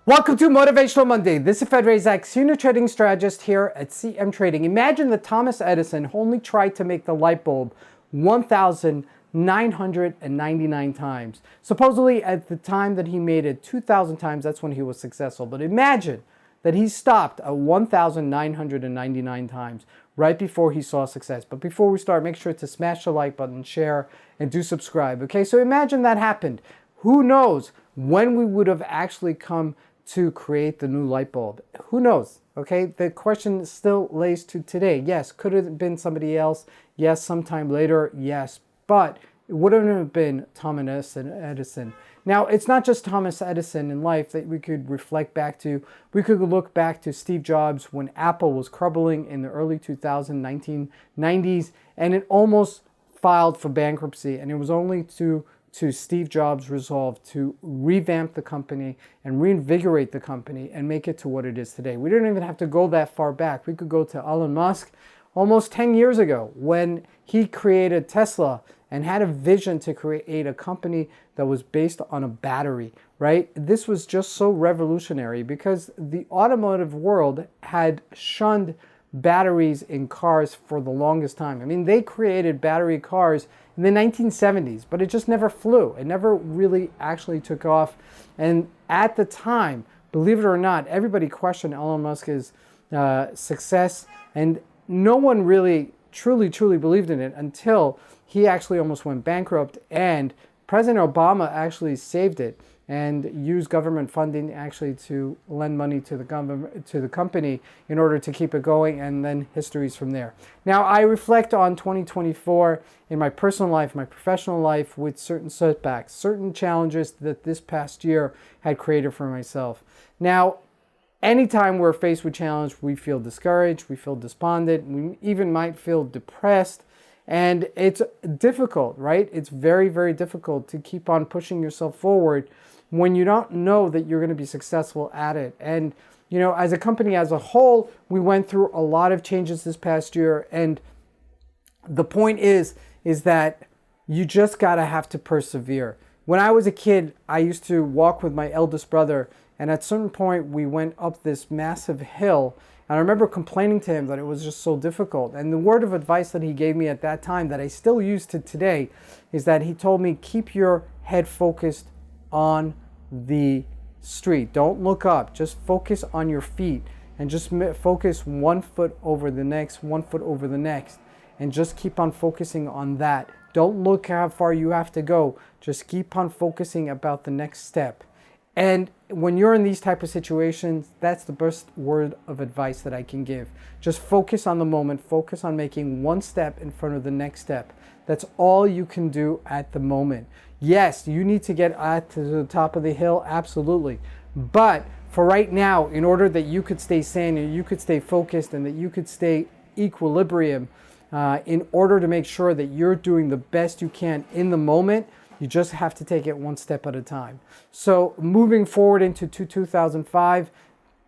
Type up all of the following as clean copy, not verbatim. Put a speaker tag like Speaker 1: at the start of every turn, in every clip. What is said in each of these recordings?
Speaker 1: Welcome to Motivational Monday. This is Fed Razak, senior trading strategist here at CMTrading. Imagine that Thomas Edison only tried to make the light bulb 1,999 times. Supposedly at the time that he made it 2,000 times, that's when he was successful. But imagine that he stopped at 1,999 times right before he saw success. But before we start, make sure to smash the like button, share, and do subscribe. Okay, so imagine that happened. Who knows when we would have actually come to create the new light bulb? Who knows? Okay, the question still lays to today. Yes, could it have been somebody else? Yes, sometime later, yes, but it wouldn't have been Thomas Edison. Now, it's not just Thomas Edison in life that we could reflect back to. We could look back to Steve Jobs when Apple was crumbling in the early 1990s, and it almost filed for bankruptcy, and it was only to Steve Jobs' resolve to revamp the company and reinvigorate the company and make it to what it is today. We don't even have to go that far back. We could go to Elon Musk almost 10 years ago when he created Tesla and had a vision to create a company that was based on a battery, right? This was just so revolutionary because the automotive world had shunned batteries in cars for the longest time. I mean, they created battery cars in the 1970s, but it just never flew. It never really actually took off. And at the time, believe it or not, everybody questioned Elon Musk's success, and no one really truly believed in it until he actually almost went bankrupt, and President Obama actually saved it and used government funding actually to lend money to the government, to the company, in order to keep it going, and then history's from there. Now, I reflect on 2024 in my personal life, my professional life, with certain setbacks, certain challenges that this past year had created for myself. Now, anytime we're faced with challenge, we feel discouraged, we feel despondent, we even might feel depressed. And it's difficult, right? It's very difficult to keep on pushing yourself forward when you don't know that you're going to be successful at it. And, you know, as a company as a whole, we went through a lot of changes this past year. And the point is that you just got to have to persevere. When I was a kid, I used to walk with my eldest brother. And at a certain point, we went up this massive hill. And I remember complaining to him that it was just so difficult. And the word of advice that he gave me at that time that I still use to today is that he told me, keep your head focused on the street. Don't look up. Just focus on your feet and just focus 1 foot over the next, 1 foot over the next. And just keep on focusing on that. Don't look how far you have to go. Just keep on focusing about the next step. And when you're in these type of situations, that's the best word of advice that I can give. Just focus on the moment, focus on making one step in front of the next step. That's all you can do at the moment. Yes, you need to get to the top of the hill, absolutely. But for right now, in order that you could stay sane and you could stay focused and that you could stay equilibrium, in order to make sure that you're doing the best you can in the moment, you just have to take it one step at a time. So moving forward into 2005,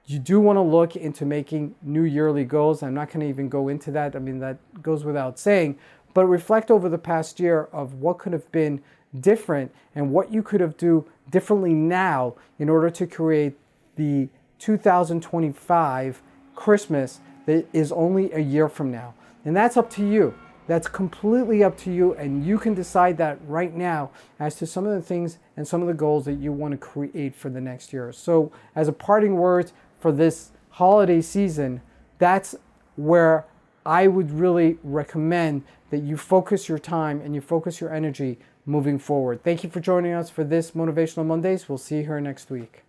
Speaker 1: you do want to look into making new yearly goals. I'm not going to even go into that. I mean, that goes without saying. But reflect over the past year of what could have been different and what you could have do differently now in order to create the 2025 Christmas that is only a year from now. And that's up to you. That's completely up to you, and you can decide that right now as to some of the things and some of the goals that you want to create for the next year. So as a parting word for this holiday season, that's where I would really recommend that you focus your time and you focus your energy moving forward. Thank you for joining us for this Motivational Mondays. We'll see you here next week.